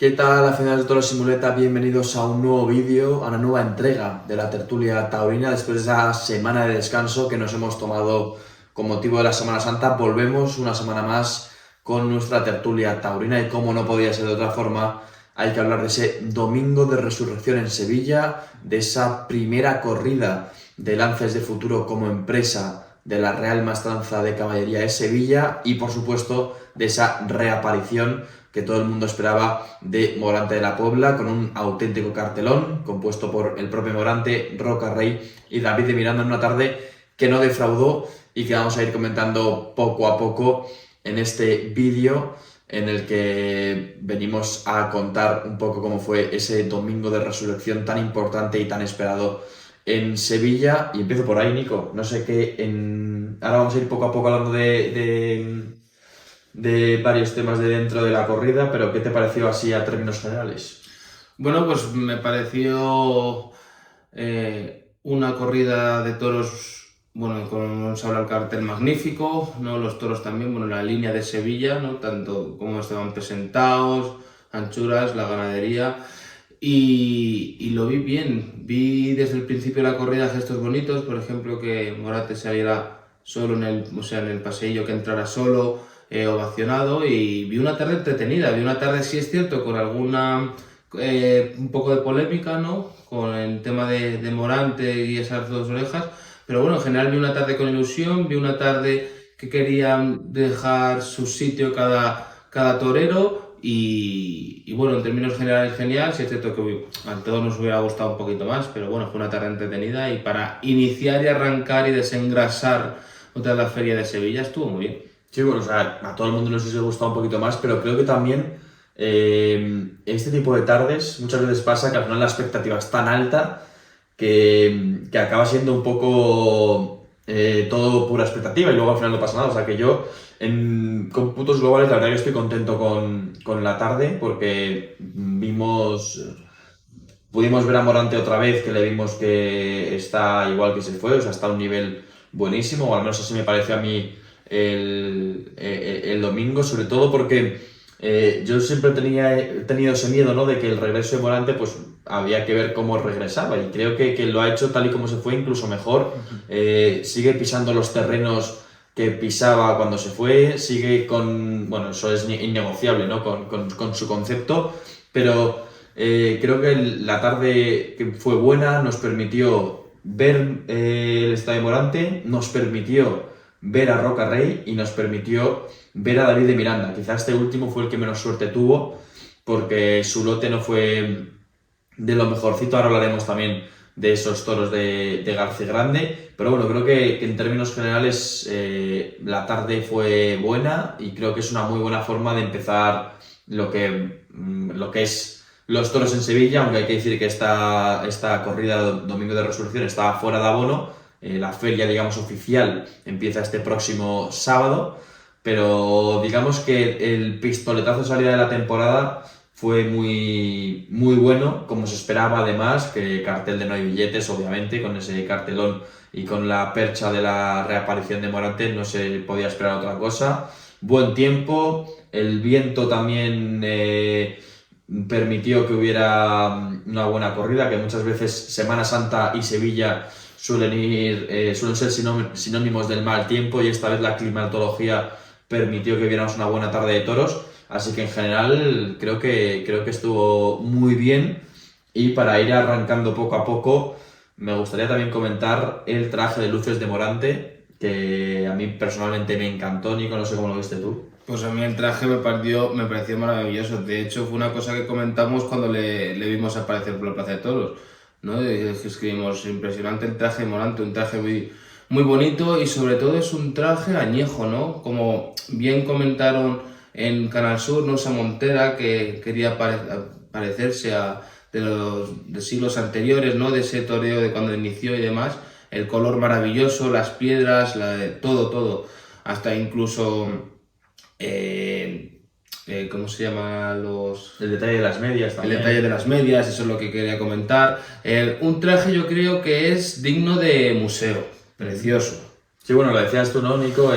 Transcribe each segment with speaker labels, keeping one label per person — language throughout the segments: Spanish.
Speaker 1: ¿Qué tal, aficionados de Toros Simuleta? Bienvenidos a un nuevo vídeo, a una nueva entrega de la tertulia taurina. Después de esa semana de descanso que nos hemos tomado con motivo de la Semana Santa, volvemos una semana más con nuestra tertulia taurina y como no podía ser de otra forma, hay que hablar de ese domingo de resurrección en Sevilla, de esa primera corrida de Lances de Futuro como empresa de la Real Maestranza de Caballería de Sevilla y por supuesto de esa reaparición que todo el mundo esperaba de Morante de la Puebla, con un auténtico cartelón compuesto por el propio Morante, Roca Rey y David de Miranda en una tarde que no defraudó y que vamos a ir comentando poco a poco en este vídeo en el que venimos a contar un poco cómo fue ese domingo de resurrección tan importante y tan esperado en Sevilla. Y empiezo por ahí, Nico. No sé qué. Ahora vamos a ir poco a poco hablando de varios temas de dentro de la corrida, pero ¿qué te pareció así a términos generales?
Speaker 2: Bueno, pues me pareció una corrida de toros, bueno, como se habla el cartel magnífico, ¿no? Los toros también, bueno, la línea de Sevilla, ¿no? Tanto como estaban presentados, anchuras, la ganadería, y lo vi bien. Vi desde el principio de la corrida gestos bonitos, por ejemplo, que Morate saliera solo en el pasillo, que entrara solo, ovacionado, y vi una tarde entretenida, vi una tarde, sí es cierto, con alguna un poco de polémica, ¿no? Con el tema de Morante y esas dos orejas, pero bueno, en general vi una tarde con ilusión, vi una tarde que querían dejar su sitio cada torero y bueno, en términos generales genial, sí es cierto que a todos nos hubiera gustado un poquito más, pero bueno, fue una tarde entretenida y para iniciar y arrancar y desengrasar otra vez la feria de Sevilla estuvo muy bien.
Speaker 1: Sí, bueno, o sea, a todo el mundo nos hubiese gustado un poquito más, pero creo que también este tipo de tardes muchas veces pasa que al final la expectativa es tan alta que acaba siendo un poco todo pura expectativa y luego al final no pasa nada. O sea que yo, en cómputos globales, la verdad que estoy contento con la tarde porque pudimos ver a Morante otra vez, que le vimos que está igual que se fue, o sea, está a un nivel buenísimo, o al menos así me pareció a mí el domingo, sobre todo porque yo siempre he tenido ese miedo, ¿no? De que el regreso de Morante, pues había que ver cómo regresaba, y creo que lo ha hecho tal y como se fue, incluso mejor. Sigue pisando los terrenos que pisaba cuando se fue, sigue bueno, eso es innegociable, ¿no? Con su concepto, pero creo que la tarde que fue buena nos permitió ver el estadio Morante, nos permitió ver a Roca Rey y nos permitió ver a David de Miranda. Quizás este último fue el que menos suerte tuvo porque su lote no fue de lo mejorcito. Ahora hablaremos también de esos toros de García Grande, pero bueno, creo que en términos generales la tarde fue buena y creo que es una muy buena forma de empezar lo que es los toros en Sevilla, aunque hay que decir que esta corrida Domingo de Resurrección está fuera de abono. La feria, digamos, oficial empieza este próximo sábado, pero digamos que el pistoletazo de salida de la temporada fue muy, muy bueno, como se esperaba. Además, que cartel de no hay billetes, obviamente, con ese cartelón y con la percha de la reaparición de Morante no se podía esperar otra cosa. Buen tiempo, el viento también permitió que hubiera una buena corrida, que muchas veces Semana Santa y Sevilla suelen ser sinónimos del mal tiempo, y esta vez la climatología permitió que viéramos una buena tarde de toros. Así que en general creo que estuvo muy bien. Y para ir arrancando poco a poco, me gustaría también comentar el traje de luces de Morante, que a mí personalmente me encantó. Nico, no sé cómo lo viste tú.
Speaker 2: Pues a mí el traje me pareció maravilloso. De hecho, fue una cosa que comentamos cuando le vimos aparecer por la Plaza de Toros, ¿no? Escribimos, impresionante el traje de Morante, un traje muy bonito y sobre todo es un traje añejo, ¿no? Como bien comentaron en Canal Sur, ¿no? Esa Montera que quería parecerse a de siglos anteriores, ¿no? De ese toreo de cuando inició y demás. El color maravilloso, las piedras, todo. Hasta incluso ¿cómo se llama?
Speaker 1: El detalle de las medias
Speaker 2: El
Speaker 1: también.
Speaker 2: detalle de las medias, eso es lo que quería comentar. Un traje yo creo que es digno de museo, precioso.
Speaker 1: Sí, bueno, lo decías tú, ¿no, Nico?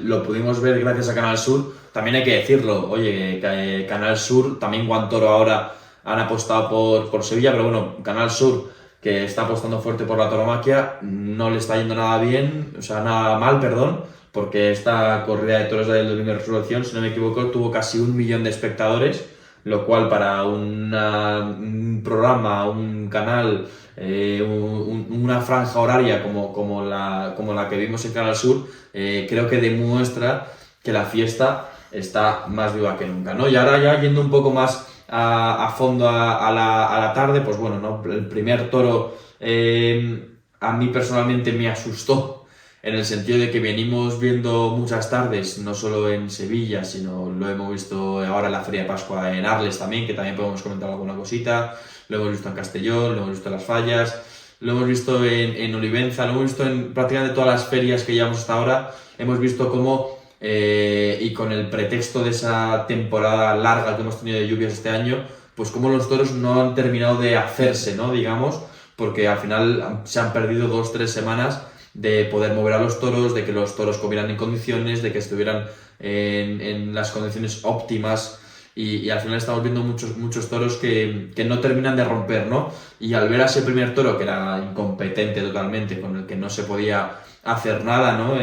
Speaker 1: Lo pudimos ver gracias a Canal Sur. También hay que decirlo, oye, que Canal Sur, también Juan Toro ahora han apostado por Sevilla, pero bueno, Canal Sur, que está apostando fuerte por la tauromaquia, no le está yendo nada bien, o sea, nada mal, perdón, porque esta corrida de toros del Domingo de Resurrección, si no me equivoco, tuvo casi 1 millón de espectadores, lo cual para un programa, un canal, una franja horaria como la que vimos en Canal Sur, creo que demuestra que la fiesta está más viva que nunca, ¿no? Y ahora ya yendo un poco más a fondo a la tarde, pues bueno, ¿no? El primer toro a mí personalmente me asustó en el sentido de que venimos viendo muchas tardes, no solo en Sevilla, sino lo hemos visto ahora en la Feria de Pascua en Arles también, que también podemos comentar alguna cosita, lo hemos visto en Castellón, lo hemos visto en Las Fallas, lo hemos visto en Olivenza, lo hemos visto en prácticamente todas las ferias que llevamos hasta ahora, hemos visto cómo, y con el pretexto de esa temporada larga que hemos tenido de lluvias este año, pues cómo los toros no han terminado de hacerse, ¿no? Digamos, porque al final se han perdido 2-3 semanas de poder mover a los toros, de que los toros comieran en condiciones, de que estuvieran en las condiciones óptimas y al final estamos viendo muchos toros que no terminan de romper, ¿no? Y al ver a ese primer toro que era incompetente totalmente, con el que no se podía hacer nada, ¿no?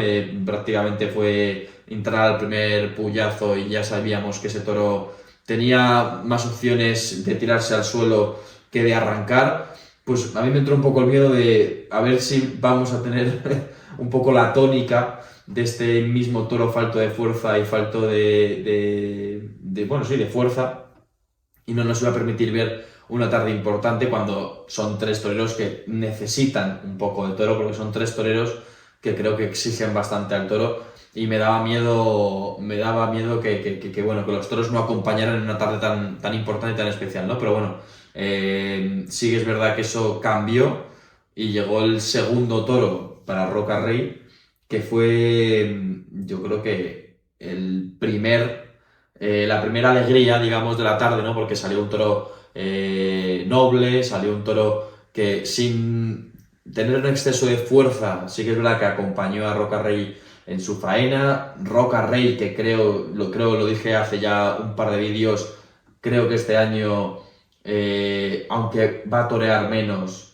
Speaker 1: Prácticamente fue entrar al primer puyazo y ya sabíamos que ese toro tenía más opciones de tirarse al suelo que de arrancar. Pues a mí me entró un poco el miedo de a ver si vamos a tener un poco la tónica de este mismo toro falto de fuerza y falto bueno, sí, de fuerza, y no nos iba a permitir ver una tarde importante cuando son 3 toreros que necesitan un poco de toro, porque son 3 toreros que creo que exigen bastante al toro, y me daba miedo bueno, que los toros no acompañaran en una tarde tan importante y tan especial, ¿no? Pero bueno, sí que es verdad que eso cambió y llegó el segundo toro para Roca Rey, que fue, yo creo que la primera alegría, digamos, de la tarde, ¿no? Porque salió un toro noble, salió un toro que sin tener un exceso de fuerza, sí que es verdad que acompañó a Roca Rey en su faena. Roca Rey, que lo dije hace ya un par de vídeos, creo que este año, aunque va a torear menos,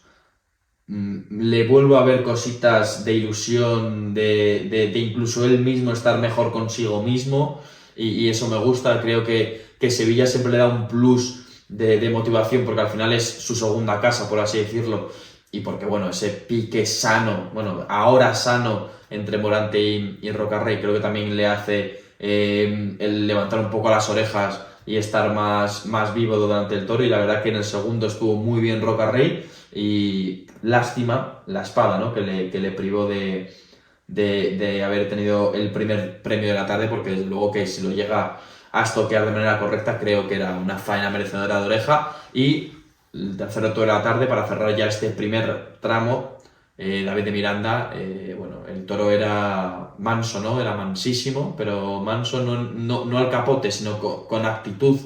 Speaker 1: le vuelvo a ver cositas de ilusión, de incluso él mismo estar mejor consigo mismo, y eso me gusta. Creo que Sevilla siempre le da un plus de motivación, porque al final es su segunda casa, por así decirlo, y porque, bueno, ese pique sano, bueno, ahora sano entre Morante y Roca Rey, creo que también le hace el levantar un poco las orejas y estar más vivo durante el toro, y la verdad que en el segundo estuvo muy bien Roca Rey, y lástima la espada, ¿no? que le privó de haber tenido el primer premio de la tarde, porque desde luego que si lo llega a estoquear de manera correcta, creo que era una faena merecedora de oreja. Y el tercer toro de la tarde, para cerrar ya este primer tramo, David de Miranda, bueno, el toro era manso, ¿no? Era mansísimo, pero manso no al capote, sino con actitud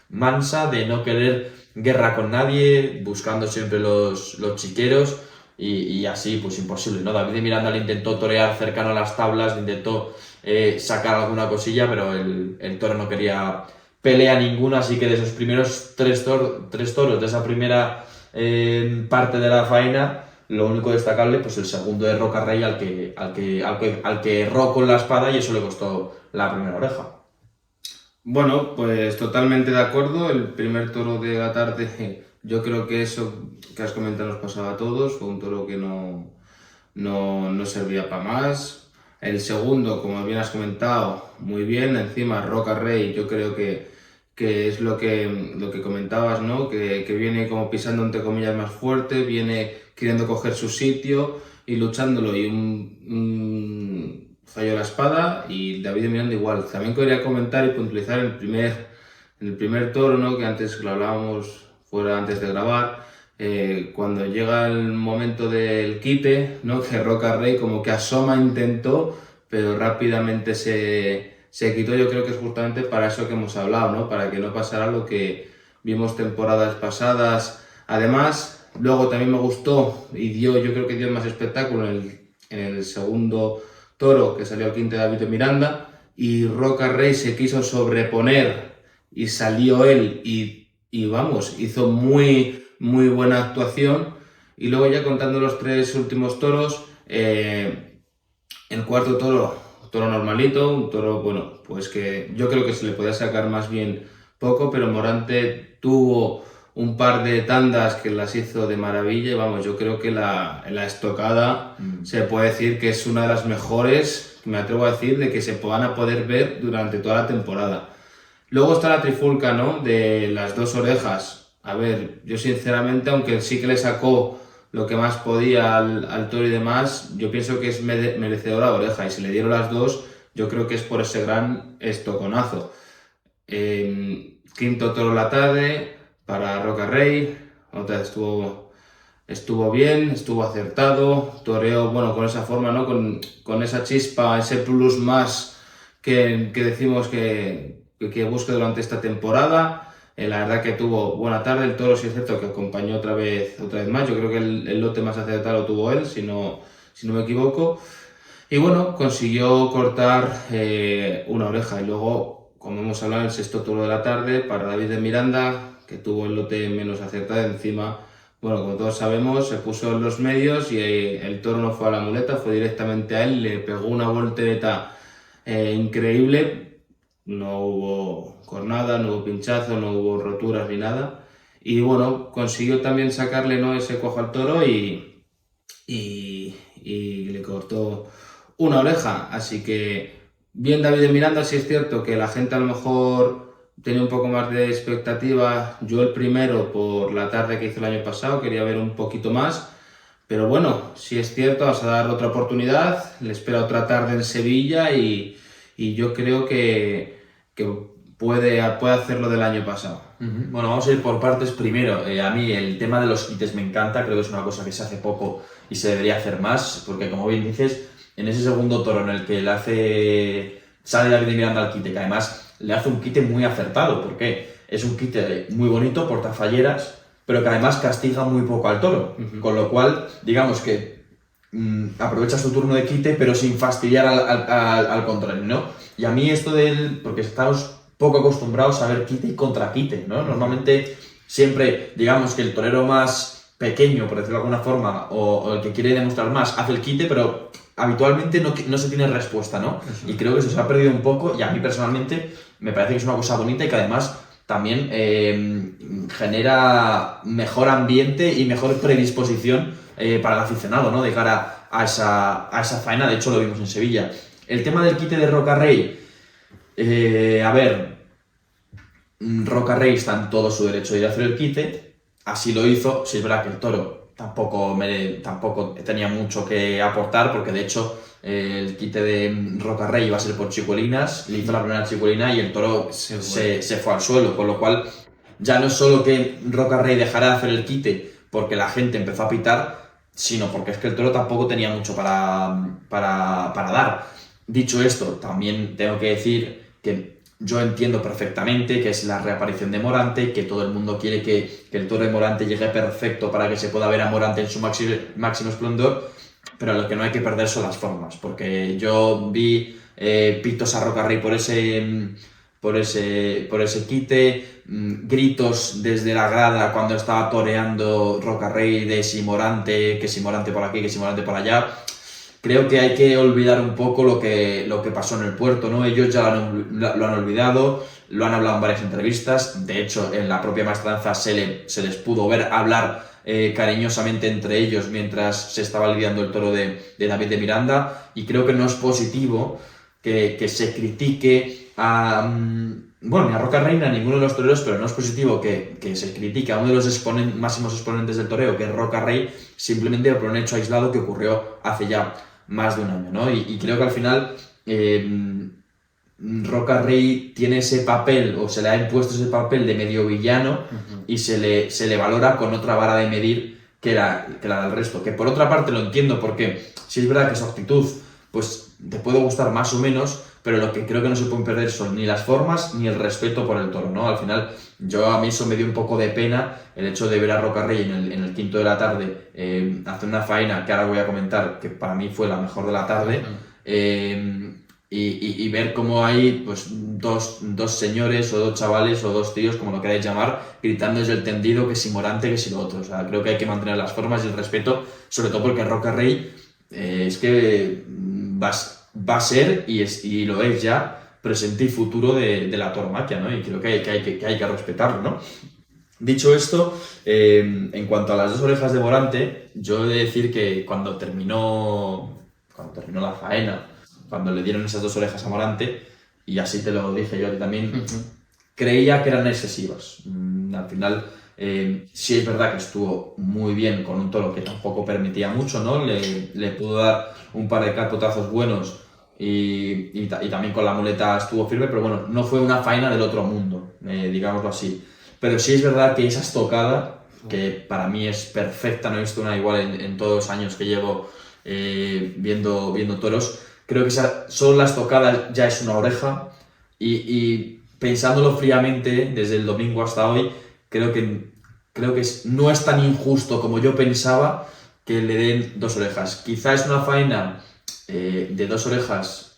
Speaker 1: mansa de no querer guerra con nadie, buscando siempre los chiqueros, y así pues imposible, ¿no? David de Miranda le intentó torear cercano a las tablas, le intentó sacar alguna cosilla, pero el toro no quería pelea ninguna, así que de esos primeros tres toros de esa primera parte de la faena, lo único destacable, pues el segundo de Roca Rey al que erró con la espada, y eso le costó la primera oreja.
Speaker 2: Bueno, pues totalmente de acuerdo. El primer toro de la tarde, yo creo que eso que has comentado nos pasaba a todos. Fue un toro que no servía para más. El segundo, como bien has comentado, muy bien. Encima, Roca Rey, yo creo que es lo que comentabas, ¿no? Que viene como pisando entre comillas más fuerte, viene queriendo coger su sitio y luchándolo, y falló la espada, y David de Miranda igual. También quería comentar y puntualizar el primer toro, ¿no? Que antes lo hablábamos fuera antes de grabar, cuando llega el momento del quite, ¿no? Que Roca Rey como que asoma, intentó, pero rápidamente se quitó. Yo creo que es justamente para eso que hemos hablado, ¿no? Para que no pasara lo que vimos temporadas pasadas. Además, luego también me gustó y yo creo que dio más espectáculo en el segundo toro que salió al quinto de David de Miranda y Roca Rey se quiso sobreponer y salió él y vamos, hizo muy buena actuación. Y luego ya contando los 3 últimos toros, el cuarto toro normalito, un toro, bueno, pues que yo creo que se le podía sacar más bien poco, pero Morante tuvo un par de tandas que las hizo de maravilla y vamos, yo creo que la estocada se puede decir que es una de las mejores, me atrevo a decir, de que se van a poder ver durante toda la temporada. Luego está la trifulca, ¿no? De las 2 orejas. A ver, yo sinceramente, aunque sí que le sacó lo que más podía al toro y demás, yo pienso que es merecedora la oreja, y si le dieron las 2, yo creo que es por ese gran estoconazo. Quinto toro la tarde para Roca Rey, otra vez estuvo bien, estuvo acertado, toreó, bueno, con esa forma, ¿no? Con esa chispa, ese plus más que decimos que busque durante esta temporada. La verdad que tuvo buena tarde, el toro sí es cierto que acompañó otra vez más, yo creo que el lote más acertado lo tuvo él, si no me equivoco. Y bueno, consiguió cortar una oreja y luego, como hemos hablado, el sexto toro de la tarde para David de Miranda, que tuvo el lote menos acertado encima. Bueno, como todos sabemos, se puso en los medios y el toro no fue a la muleta, fue directamente a él, le pegó una voltereta increíble. No hubo cornada, no hubo pinchazo, no hubo roturas ni nada. Y bueno, consiguió también sacarle, ¿no?, ese cuajo al toro y le cortó una oreja. Así que bien David de Miranda, sí es cierto que la gente a lo mejor tenía un poco más de expectativa. Yo el primero, por la tarde que hizo el año pasado, quería ver un poquito más. Pero bueno, sí es cierto, vas a dar otra oportunidad. Le espera otra tarde en Sevilla y yo creo que puede hacerlo del año pasado.
Speaker 1: Bueno, vamos a ir por partes. Primero, a mí el tema de los quites me encanta, creo que es una cosa que se hace poco y se debería hacer más, porque como bien dices, en ese segundo toro en el que sale David de Miranda al quite, que además le hace un quite muy acertado, porque es un quite muy bonito, portafalleras, pero que además castiga muy poco al toro, con lo cual, digamos que aprovecha su turno de quite, pero sin fastidiar al contrario, ¿no? Y a mí esto porque estamos poco acostumbrados a ver quite y contraquite, ¿no? Normalmente siempre, digamos que el torero más pequeño, por decirlo de alguna forma, o el que quiere demostrar más, hace el quite, pero habitualmente no se tiene respuesta, ¿no? Y creo que eso se ha perdido un poco, y a mí personalmente me parece que es una cosa bonita y que además también genera mejor ambiente y mejor predisposición para el aficionado, ¿no?, de cara a esa faena. De hecho lo vimos en Sevilla. El tema del quite de Roca Rey, a ver, Roca Rey está en todo su derecho de ir a hacer el quite, así lo hizo. Si es verdad que el toro tampoco tenía mucho que aportar, porque de hecho el quite de Roca Rey iba a ser por chicuelinas, le hizo la primera chicuelina y el toro se fue al suelo, con lo cual ya no es solo que Roca Rey dejara de hacer el quite porque la gente empezó a pitar, sino porque es que el toro tampoco tenía mucho para dar. Dicho esto, también tengo que decir que yo entiendo perfectamente que es la reaparición de Morante, que todo el mundo quiere que el toro de Morante llegue perfecto para que se pueda ver a Morante en su máximo esplendor, pero lo que no hay que perder son las formas, porque yo vi pitos a Roca Rey por ese quite, gritos desde la grada cuando estaba toreando Roca Rey de si Morante por aquí, que si Morante por allá. Creo que hay que olvidar un poco lo que pasó en el puerto, ¿no? Ellos ya lo han olvidado, lo han hablado en varias entrevistas. De hecho, en la propia maestranza se les pudo ver hablar cariñosamente entre ellos mientras se estaba lidiando el toro de David de Miranda, y creo que no es positivo que se critique ni a Roca Rey ni a ninguno de los toreros, pero no es positivo que se critique a uno de los máximos exponentes del toreo, que es Roca Rey, simplemente por un hecho aislado que ocurrió hace ya más de un año, ¿no? Y creo que al final Roca Rey tiene ese papel, o se le ha impuesto ese papel de medio villano, y se le valora con otra vara de medir que la del resto. Que por otra parte lo entiendo, porque si es verdad que su actitud pues te puede gustar más o menos, pero lo que creo que no se pueden perder son ni las formas ni el respeto por el toro, ¿no? Al final, a mí eso me dio un poco de pena, el hecho de ver a Roca Rey en el quinto de la tarde hacer una faena que ahora voy a comentar, que para mí fue la mejor de la tarde, y ver cómo hay pues dos señores o dos chavales o dos tíos, como lo queráis llamar, gritando desde el tendido que si Morante, que si lo otro. O sea, creo que hay que mantener las formas y el respeto, sobre todo porque Roca Rey es que va a ser y lo es ya presente y futuro de la tauromaquia, ¿no? Y creo que hay que respetarlo, ¿no? Dicho esto, en cuanto a las dos orejas de Morante, yo he de decir que cuando terminó la faena, cuando le dieron esas dos orejas a Morante, y así te lo dije yo a ti también, creía que eran excesivas. Al final, sí es verdad que estuvo muy bien con un toro que tampoco permitía mucho, ¿no? Le pudo dar un par de capotazos buenos y también con la muleta estuvo firme, pero bueno, no fue una faena del otro mundo, digámoslo así. Pero sí es verdad que esa estocada, que para mí es perfecta, no he visto una igual en todos los años que llevo viendo toros, creo que solo la estocada ya es una oreja y pensándolo fríamente desde el domingo hasta hoy, creo que no es tan injusto como yo pensaba que le den dos orejas. Quizá es una faena de dos orejas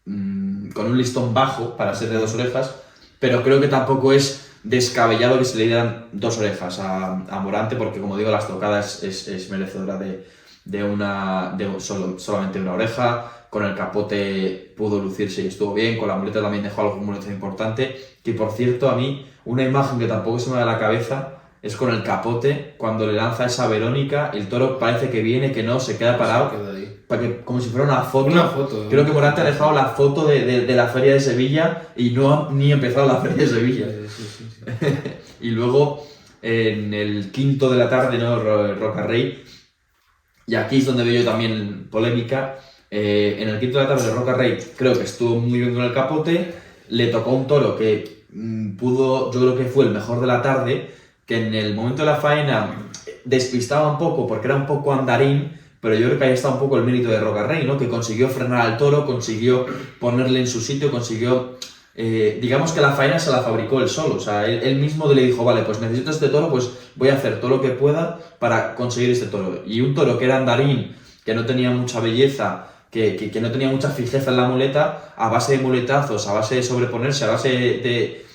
Speaker 1: con un listón bajo para ser de dos orejas, pero creo que tampoco es descabellado que se le dieran dos orejas a Morante, porque como digo, la estocada es merecedora de solamente una oreja. Con el capote pudo lucirse y estuvo bien, con la muleta también dejó algo muy importante, que por cierto a mí una imagen que tampoco se me da a la cabeza es con el capote, cuando le lanza esa Verónica, el toro parece que viene, que no, se queda parado, como si fuera una foto. Creo que Morante ha dejado la foto de la Feria de Sevilla y no ha ni empezado la Feria de Sevilla.
Speaker 2: Sí.
Speaker 1: Y luego, en el quinto de la tarde, ¿no? Roca Rey, y aquí es donde veo yo también polémica. En el quinto de la tarde de Roca Rey creo que estuvo muy bien con el capote, le tocó un toro que yo creo que fue el mejor de la tarde, que en el momento de la faena despistaba un poco porque era un poco andarín, pero yo creo que ahí está un poco el mérito de Roca Rey, ¿no? Que consiguió frenar al toro, consiguió ponerle en su sitio, consiguió... digamos que la faena se la fabricó él solo, o sea, él mismo le dijo, vale, pues necesito este toro, pues voy a hacer todo lo que pueda para conseguir este toro. Y un toro que era andarín, que no tenía mucha belleza, que no tenía mucha fijeza en la muleta, a base de muletazos, a base de sobreponerse, a base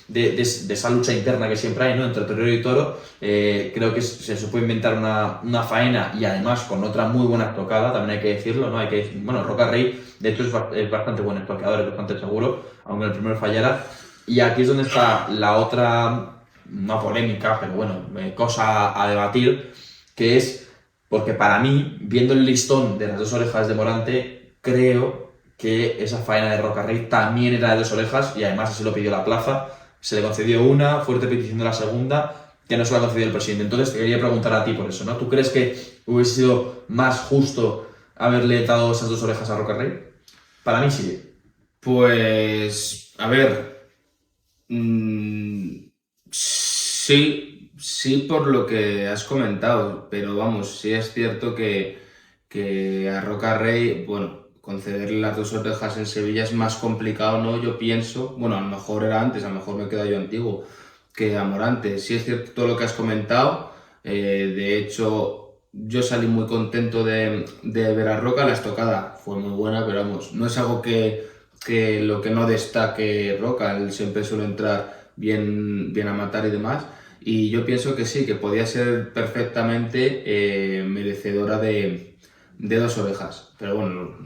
Speaker 1: de esa lucha interna que siempre hay, ¿no? Entre torero y toro, creo que se puede inventar una faena y además con otra muy buena estocada, también hay que decirlo, ¿no? Bueno, Roca Rey, de hecho, es bastante buen estocador, es bastante seguro, aunque el primero fallara. Y aquí es donde está la otra, no polémica, pero bueno, cosa a debatir, que es, porque para mí, viendo el listón de las dos orejas de Morante, creo que esa faena de Roca Rey también era de dos orejas y además así lo pidió la plaza. Se le concedió una, fuerte petición de la segunda, que no se la concedió el presidente. Entonces te quería preguntar a ti por eso, ¿no? ¿Tú crees que hubiese sido más justo haberle dado esas dos orejas a Roca Rey? Para mí sí.
Speaker 2: Pues, a ver, sí por lo que has comentado, pero vamos, sí es cierto que a Roca Rey, bueno, concederle las dos orejas en Sevilla es más complicado, ¿no? Yo pienso, bueno, a lo mejor era antes, a lo mejor me queda yo antiguo, que a Morante. Sí es cierto todo lo que has comentado, de hecho yo salí muy contento de ver a Roca, la estocada fue muy buena, pero vamos, no es algo que lo que no destaque Roca, él siempre suele entrar bien a matar y demás, y yo pienso que sí, que podía ser perfectamente merecedora de dos orejas, pero bueno,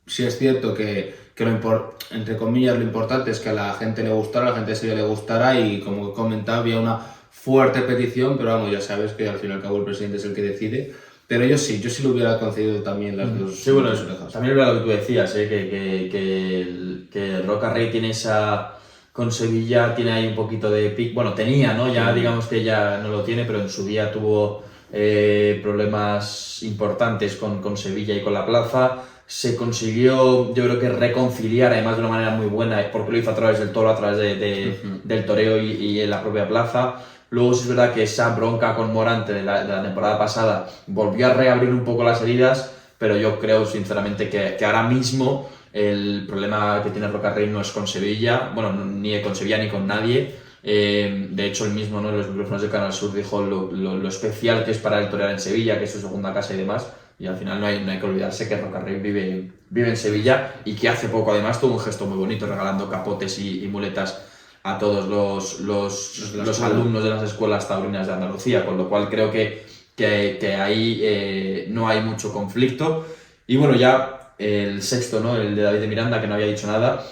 Speaker 2: sí es cierto que entre comillas lo importante es que a la gente le gustara, a la gente de Sevilla le gustara, y como he comentado había una fuerte petición, pero vamos, ya sabes que al fin y al cabo el presidente es el que decide. Pero yo sí le hubiera concedido también las dos,
Speaker 1: sí, bueno,
Speaker 2: dos orejas.
Speaker 1: También era lo que tú decías, que Roca Rey tiene esa... Con Sevilla tiene ahí un poquito de pic. Bueno, tenía, ¿no? Ya digamos que ya no lo tiene, pero en su día tuvo problemas importantes con Sevilla y con la plaza. Se consiguió, yo creo que reconciliar además de una manera muy buena, porque lo hizo a través del toro, a través del toreo y en la propia plaza. Luego sí es verdad que esa bronca con Morante de la temporada pasada volvió a reabrir un poco las heridas, pero yo creo sinceramente que ahora mismo el problema que tiene Roca Rey no es con Sevilla, bueno, ni con Sevilla ni con nadie. De hecho, él mismo, ¿no? En los micrófonos de Canal Sur dijo lo especial que es para él torear en Sevilla, que es su segunda casa y demás. Y al final no hay que olvidarse que Roca Rey vive en Sevilla y que hace poco además tuvo un gesto muy bonito regalando capotes y muletas a todos los alumnos de las escuelas taurinas de Andalucía, con lo cual creo que ahí no hay mucho conflicto. Y bueno, ya el sexto, ¿no? El de David de Miranda, que no había dicho nada.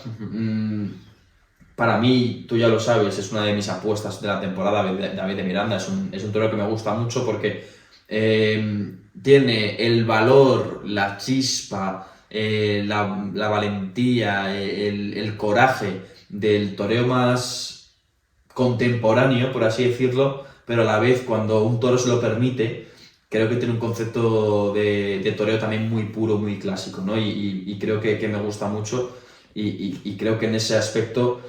Speaker 1: Para mí, tú ya lo sabes, es una de mis apuestas de la temporada, David de Miranda. Es un toro que me gusta mucho porque tiene el valor, la chispa, la valentía, el coraje del toreo más contemporáneo, por así decirlo, pero a la vez cuando un toro se lo permite, creo que tiene un concepto de toreo también muy puro, muy clásico, ¿no? Y creo que me gusta mucho y creo que en ese aspecto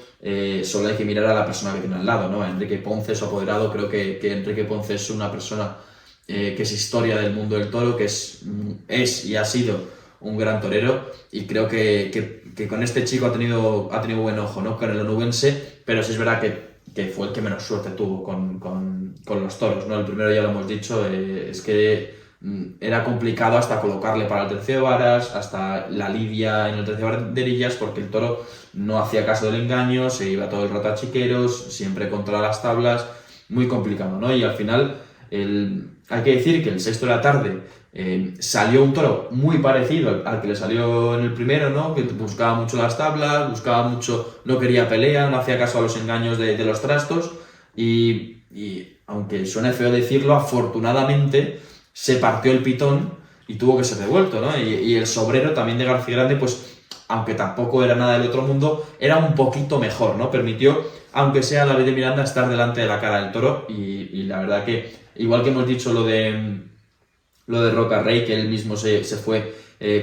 Speaker 1: solo hay que mirar a la persona que tiene al lado, ¿no? Enrique Ponce, su apoderado, creo que Enrique Ponce es una persona que es historia del mundo del toro, que es y ha sido un gran torero, y creo que con este chico ha tenido buen ojo, ¿no? Con el onubense, pero sí es verdad que fue el que menos suerte tuvo con los toros, ¿no? El primero ya lo hemos dicho, es que era complicado hasta colocarle para el tercio de varas, hasta la lidia en el tercio de banderillas, porque el toro no hacía caso del engaño, se iba todo el rato a chiqueros, siempre contra las tablas, muy complicado, ¿no? Y al final, hay que decir que el sexto de la tarde salió un toro muy parecido al que le salió en el primero, ¿no? Que buscaba mucho las tablas, buscaba mucho, no quería pelea, no hacía caso a los engaños de los trastos y aunque suene feo decirlo, afortunadamente se partió el pitón y tuvo que ser devuelto, ¿no? Y el sobrero también de García Grande, pues aunque tampoco era nada del otro mundo, era un poquito mejor, ¿no? Permitió, aunque sea David de Miranda, estar delante de la cara del toro y la verdad que, igual que hemos dicho lo de Roca Rey, que él mismo se fue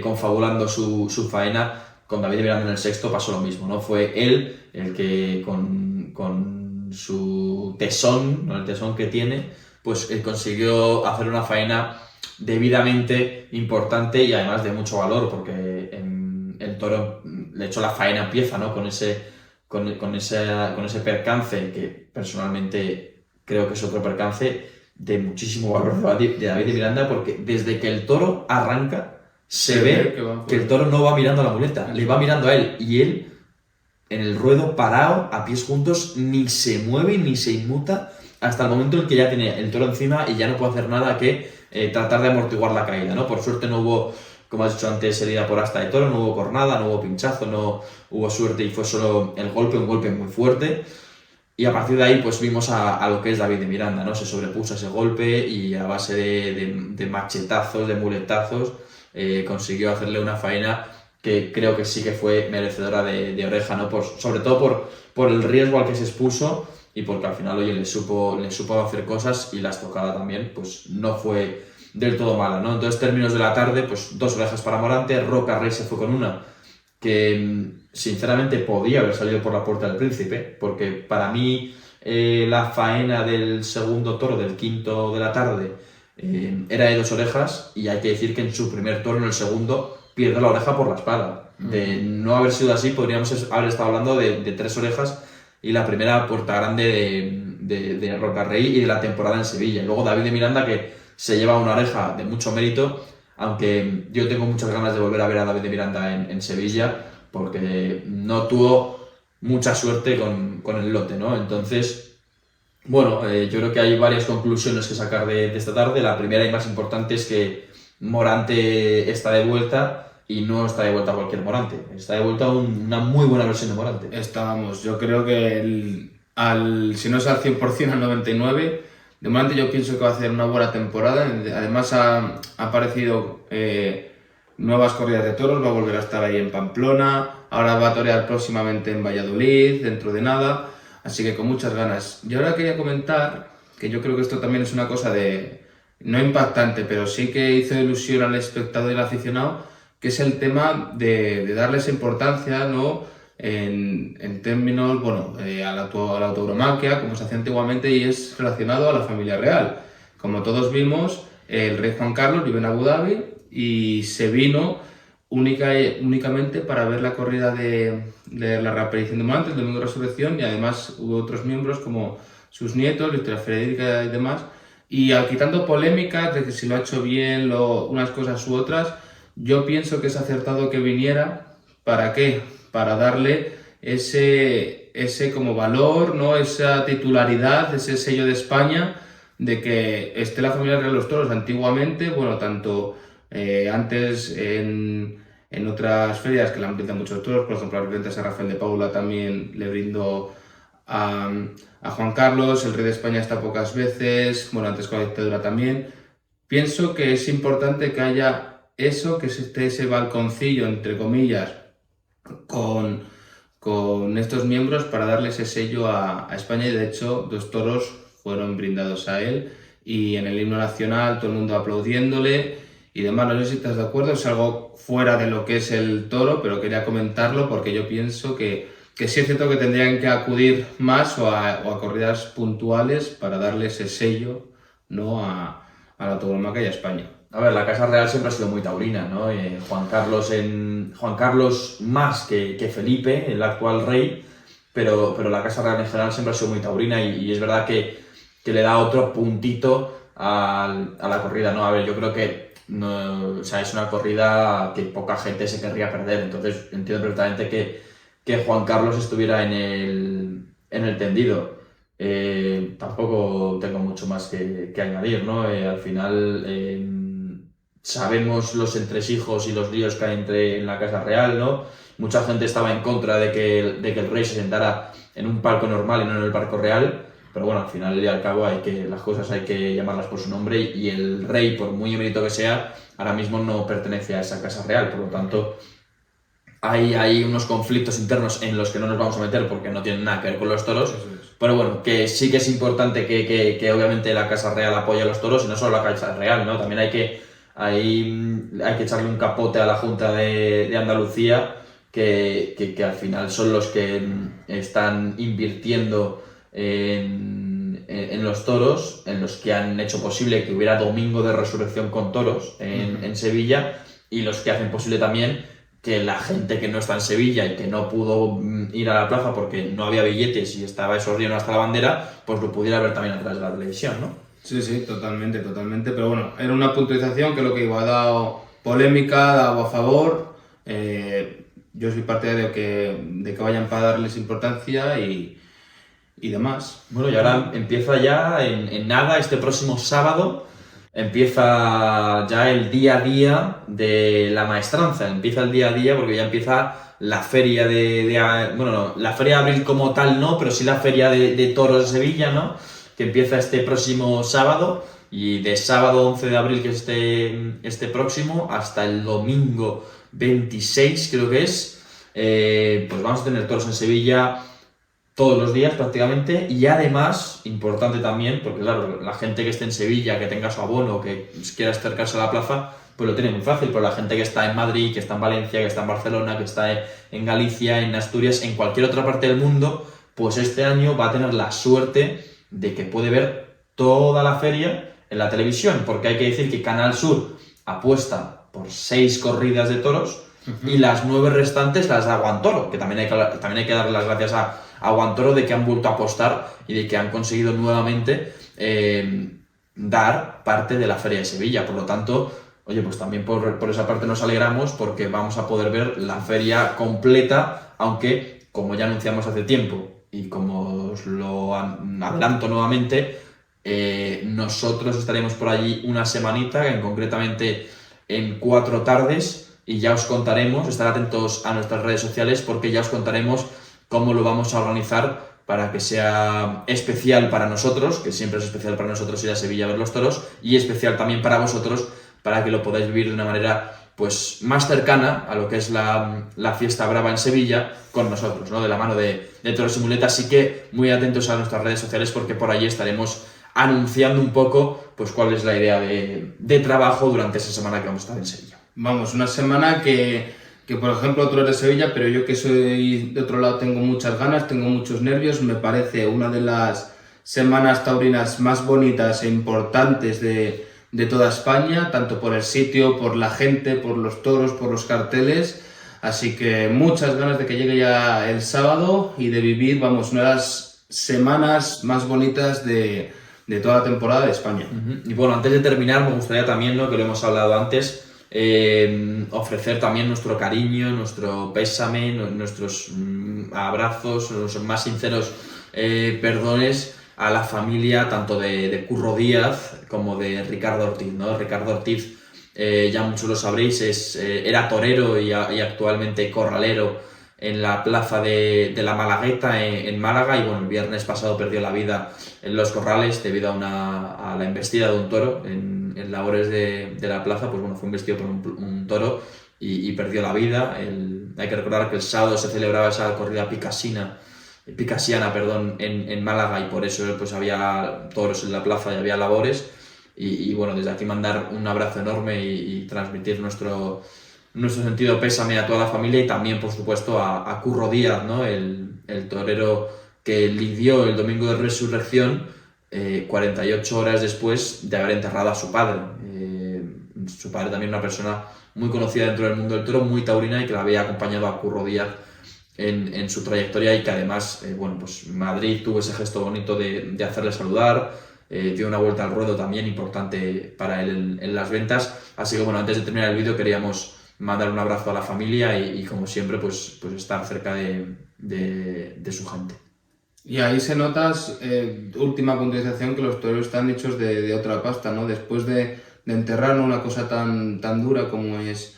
Speaker 1: confabulando su faena, con David de Miranda en el sexto pasó lo mismo, ¿no? Fue él el que con su tesón, ¿no? El tesón que tiene, pues él consiguió hacer una faena debidamente importante y además de mucho valor, porque el toro le echó la faena a pieza, ¿no? Con ese percance, que personalmente creo que es otro percance de muchísimo valor de David de Miranda, porque desde que el toro arranca se ve que el toro no va mirando a la muleta, le va mirando a él, y él en el ruedo parado, a pies juntos, ni se mueve ni se inmuta hasta el momento en que ya tiene el toro encima y ya no puede hacer nada que tratar de amortiguar la caída, ¿no? Por suerte no hubo, como has dicho antes, herida por asta de toro, no hubo cornada, no hubo pinchazo, no hubo suerte y fue solo el golpe, un golpe muy fuerte. Y a partir de ahí pues vimos a lo que es David de Miranda, ¿no? Se sobrepuso a ese golpe y a base de machetazos, de muletazos, consiguió hacerle una faena que creo que sí que fue merecedora de oreja, ¿no? Sobre todo por el riesgo al que se expuso y porque al final, oye, le supo hacer cosas, y la estocada también pues no fue del todo mala, ¿no? Entonces, términos de la tarde, pues 2 orejas para Morante. Roca Rey se fue con una que sinceramente podía haber salido por la puerta del Príncipe, porque para mí la faena del segundo toro, del quinto de la tarde, era de 2 orejas, y hay que decir que en su primer toro, en el segundo, pierde la oreja por la espalda. De no haber sido así, podríamos haber estado hablando de 3 orejas, y la primera puerta grande de Roca Rey y de la temporada en Sevilla. Y luego David de Miranda, que se lleva una oreja de mucho mérito, aunque yo tengo muchas ganas de volver a ver a David de Miranda en Sevilla, porque no tuvo mucha suerte con el lote, ¿no? Entonces, bueno, yo creo que hay varias conclusiones que sacar de esta tarde. La primera y más importante es que Morante está de vuelta, y no está de vuelta cualquier Morante, está de vuelta una muy buena versión de Morante.
Speaker 2: Estábamos, yo creo que si no es al 100%, al 99%, de Morante yo pienso que va a hacer una buena temporada. Además ha aparecido nuevas corridas de toros, va a volver a estar ahí en Pamplona, ahora va a torear próximamente en Valladolid, dentro de nada, así que con muchas ganas. Y ahora quería comentar que yo creo que esto también es una cosa no impactante, pero sí que hizo ilusión al espectador y al aficionado, que es el tema de darles importancia, ¿no? En términos, bueno, a la tauromaquia, como se hacía antiguamente, y es relacionado a la familia real. Como todos vimos, el rey Juan Carlos vive en Abu Dhabi y se vino únicamente para ver la corrida de la reaparición de Morante, el domingo de resurrección, y además hubo otros miembros como sus nietos, Victoria Federica y demás, Y quitando polémicas de que si lo ha hecho bien, unas cosas u otras, yo pienso que es acertado que viniera. ¿Para qué? Para darle ese como valor, ¿no? Esa titularidad, ese sello de España, de que esté la familia Real de los Toros. Antiguamente, bueno, tanto antes en otras ferias que le han brindado muchos toros, por ejemplo, al presidente San Rafael de Paula también le brindó a Juan Carlos, el rey de España está pocas veces, bueno, antes con la dictadura también. Pienso que es importante que haya eso, que esté ese balconcillo, entre comillas, con estos miembros para darle ese sello a España, y de hecho 2 toros fueron brindados a él y en el himno nacional todo el mundo aplaudiéndole y demás. No sé si estás de acuerdo, es algo fuera de lo que es el toro, pero quería comentarlo porque yo pienso que sí es cierto que tendrían que acudir más o a corridas puntuales para darle ese sello, ¿no? a la tauromaquia y a España.
Speaker 1: A ver, la Casa Real siempre ha sido muy taurina, ¿no? Juan Carlos más que Felipe, el actual rey, pero la Casa Real en general siempre ha sido muy taurina y es verdad que le da otro puntito a la corrida, ¿no? A ver, yo creo que no, o sea, es una corrida que poca gente se querría perder, entonces entiendo perfectamente que Juan Carlos estuviera en el tendido. Tampoco tengo mucho más que añadir, ¿no? Al final sabemos los entresijos y los líos que hay en la Casa Real, ¿no? Mucha gente estaba en contra de que el rey se sentara en un palco normal y no en el palco real, pero bueno, al final y al cabo las cosas hay que llamarlas por su nombre y el rey, por muy emérito que sea, ahora mismo no pertenece a esa Casa Real, por lo tanto hay unos conflictos internos en los que no nos vamos a meter porque no tienen nada que ver con los toros, pero bueno, que sí que es importante que obviamente la Casa Real apoye a los toros y no solo la Casa Real, ¿no? También hay que echarle un capote a la Junta de Andalucía, que al final son los que están invirtiendo en los toros, en los que han hecho posible que hubiera domingo de resurrección con toros en Sevilla, y los que hacen posible también que la gente que no está en Sevilla y que no pudo ir a la plaza porque no había billetes y estaba esos llenos hasta la bandera, pues lo pudiera ver también a través de la televisión, ¿no?
Speaker 2: Sí, totalmente, pero bueno, era una puntualización que lo que iba, ha dado polémica, ha dado a favor. Yo soy partidario de que vayan para darles importancia y demás.
Speaker 1: Bueno, y ahora empieza ya en nada, este próximo sábado, empieza ya el día a día de la maestranza, empieza el día a día porque ya empieza la feria bueno, no, la feria de abril como tal no, pero sí la feria de toros de Sevilla, ¿no? Que empieza este próximo sábado, y de sábado 11 de abril, que es este próximo, hasta el domingo 26 creo que es, pues vamos a tener toros en Sevilla todos los días prácticamente, y además, importante también, porque claro, la gente que esté en Sevilla, que tenga su abono, que quiera acercarse a la plaza, pues lo tiene muy fácil, pero la gente que está en Madrid, que está en Valencia, que está en Barcelona, que está en Galicia, en Asturias, en cualquier otra parte del mundo, pues este año va a tener la suerte de que puede ver toda la feria en la televisión, porque hay que decir que Canal Sur apuesta por 6 corridas de toros y las 9 restantes las da Guantoro, que también hay que darle las gracias a Guantoro de que han vuelto a apostar y de que han conseguido nuevamente dar parte de la feria de Sevilla. Por lo tanto, oye, pues también por esa parte nos alegramos porque vamos a poder ver la feria completa, aunque, como ya anunciamos hace tiempo y como os lo adelanto nuevamente, nosotros estaremos por allí una semanita, concretamente en 4 tardes, y ya os contaremos, estar atentos a nuestras redes sociales porque ya os contaremos cómo lo vamos a organizar para que sea especial para nosotros, que siempre es especial para nosotros ir a Sevilla a ver los toros, y especial también para vosotros, para que lo podáis vivir de una manera pues más cercana a lo que es la fiesta brava en Sevilla con nosotros, ¿no? De la mano de Toros y Muletas. Así que muy atentos a nuestras redes sociales porque por allí estaremos anunciando un poco pues cuál es la idea de trabajo durante esa semana que vamos a estar en Sevilla.
Speaker 2: Vamos, una semana que por ejemplo tú eres de Sevilla, pero yo que soy de otro lado tengo muchas ganas, tengo muchos nervios. Me parece una de las semanas taurinas más bonitas e importantes de toda España, tanto por el sitio, por la gente, por los toros, por los carteles. Así que muchas ganas de que llegue ya el sábado y de vivir, vamos, una de las semanas más bonitas de de toda la temporada de España.
Speaker 1: Y bueno, antes de terminar, me gustaría también, ¿no?, que lo hemos hablado antes, ofrecer también nuestro cariño, nuestro pésame, nuestros abrazos, los más sinceros perdones a la familia tanto de Curro Díaz como de Ricardo Ortiz, ¿no? Ricardo Ortiz, ya muchos lo sabréis, era torero y actualmente corralero en la plaza de la Malagueta en Málaga, y bueno, el viernes pasado perdió la vida en los corrales debido a la embestida de un toro en labores de la plaza. Pues bueno, fue embestido por un toro y perdió la vida. Hay que recordar que el sábado se celebraba esa corrida picasiana, en Málaga, y por eso pues había toros en la plaza y había labores. Y bueno, desde aquí mandar un abrazo enorme y transmitir nuestro sentido pésame a toda la familia, y también, por supuesto, a Curro Díaz, ¿no?, el torero que lidió el domingo de Resurrección 48 horas después de haber enterrado a su padre. Su padre también una persona muy conocida dentro del mundo del toro, muy taurina, y que la había acompañado a Curro Díaz en su trayectoria, y que además, bueno, pues Madrid tuvo ese gesto bonito de hacerle saludar, dio una vuelta al ruedo también importante para él en las ventas. Así que bueno, antes de terminar el vídeo queríamos mandar un abrazo a la familia y como siempre, pues estar cerca de su gente.
Speaker 2: Y ahí se nota, última puntualización, que los toreros están hechos de otra pasta, ¿no? Después de enterrar una cosa tan dura como es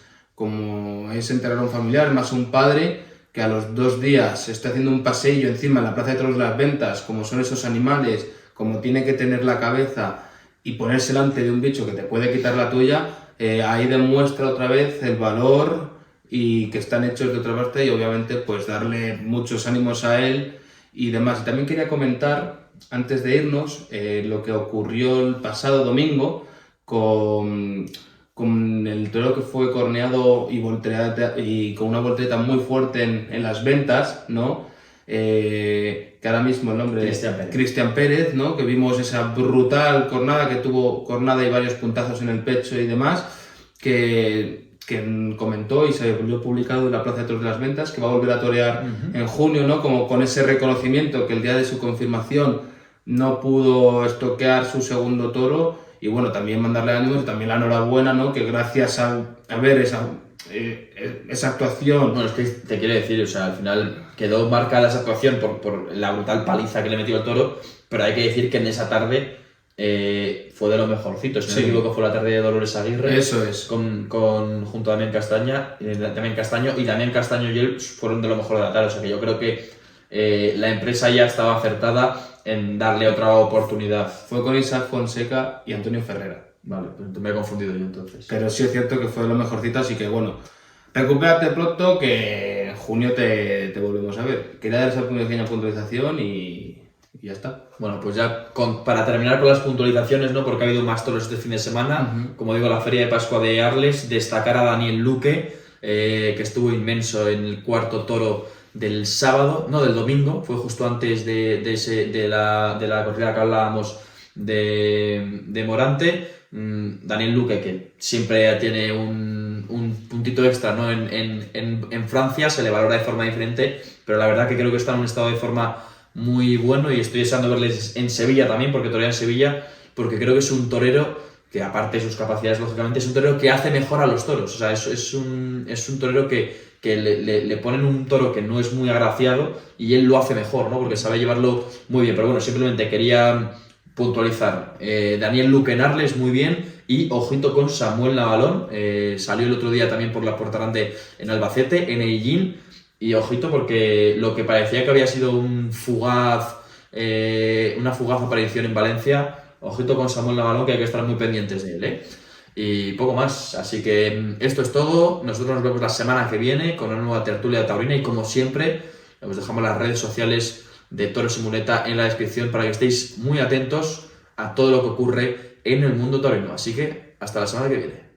Speaker 2: enterrar a un familiar, más un padre que a los 2 días está haciendo un paseillo encima en la Plaza de Toros de las Ventas, como son esos animales, como tiene que tener la cabeza y ponerse delante de un bicho que te puede quitar la tuya. Ahí demuestra otra vez el valor y que están hechos de otra parte, y obviamente pues darle muchos ánimos a él y demás. Y también quería comentar, antes de irnos, lo que ocurrió el pasado domingo con el toro que fue corneado y con una voltereta muy fuerte en las ventas, ¿no? Que ahora mismo el nombre es Cristian Pérez, ¿no? Que vimos esa brutal cornada, que tuvo cornada y varios puntazos en el pecho y demás, que comentó y se volvió publicado en la Plaza de Toros de las Ventas, que va a volver a torear en junio, ¿no? Como con ese reconocimiento que el día de su confirmación no pudo estoquear su segundo toro. Y bueno, también mandarle ánimos y también la enhorabuena, ¿no? Que gracias a ver esa actuación...
Speaker 1: Bueno, es que te quiero decir, o sea, al final quedó marcada esa actuación por la brutal paliza que le metió el toro, pero hay que decir que en esa tarde fue de lo mejorcito. Si no me equivoco, fue la tarde de Dolores Aguirre.
Speaker 2: Eso es.
Speaker 1: Junto a Damián Castaño, y Damián Castaño y él fueron de lo mejor de la tarde. O sea que yo creo que la empresa ya estaba acertada en darle otra oportunidad.
Speaker 2: Fue con Isaac Fonseca y Antonio Ferrera.
Speaker 1: Vale, pues me he confundido yo entonces.
Speaker 2: Pero sí es cierto que fue lo mejorcito, así que bueno, recupérate pronto, que en junio te volvemos a ver. Quería dar esa pequeña puntualización y ya está.
Speaker 1: Bueno, pues ya para terminar con las puntualizaciones, ¿no? Porque ha habido más toros este fin de semana. Como digo, la Feria de Pascua de Arles, destacar a Daniel Luque, que estuvo inmenso en el cuarto toro del sábado, no, del domingo, fue justo antes de la corrida que hablábamos de Morante. Daniel Luque, que siempre tiene un puntito extra, ¿no? En Francia se le valora de forma diferente, pero la verdad que creo que está en un estado de forma muy bueno, y estoy deseando verles en Sevilla también, porque torea en Sevilla, porque creo que es un torero que, aparte de sus capacidades, lógicamente, es un torero que hace mejor a los toros. O sea, es un torero que le ponen un toro que no es muy agraciado y él lo hace mejor, ¿no? Porque sabe llevarlo muy bien. Pero bueno, simplemente quería puntualizar. Daniel Luque en Arles, muy bien. Y ojito con Samuel Navalón. Salió el otro día también por la Puerta Grande en Albacete, en Eillín. Y ojito, porque lo que parecía que había sido una fugaz aparición en Valencia, ojito con Samuel Navalón, que hay que estar muy pendientes de él, ¿eh? Y poco más, así que esto es todo. Nosotros nos vemos la semana que viene con una nueva tertulia taurina, y como siempre os dejamos las redes sociales de Toros y Muleta en la descripción para que estéis muy atentos a todo lo que ocurre en el mundo taurino. Así que hasta la semana que viene.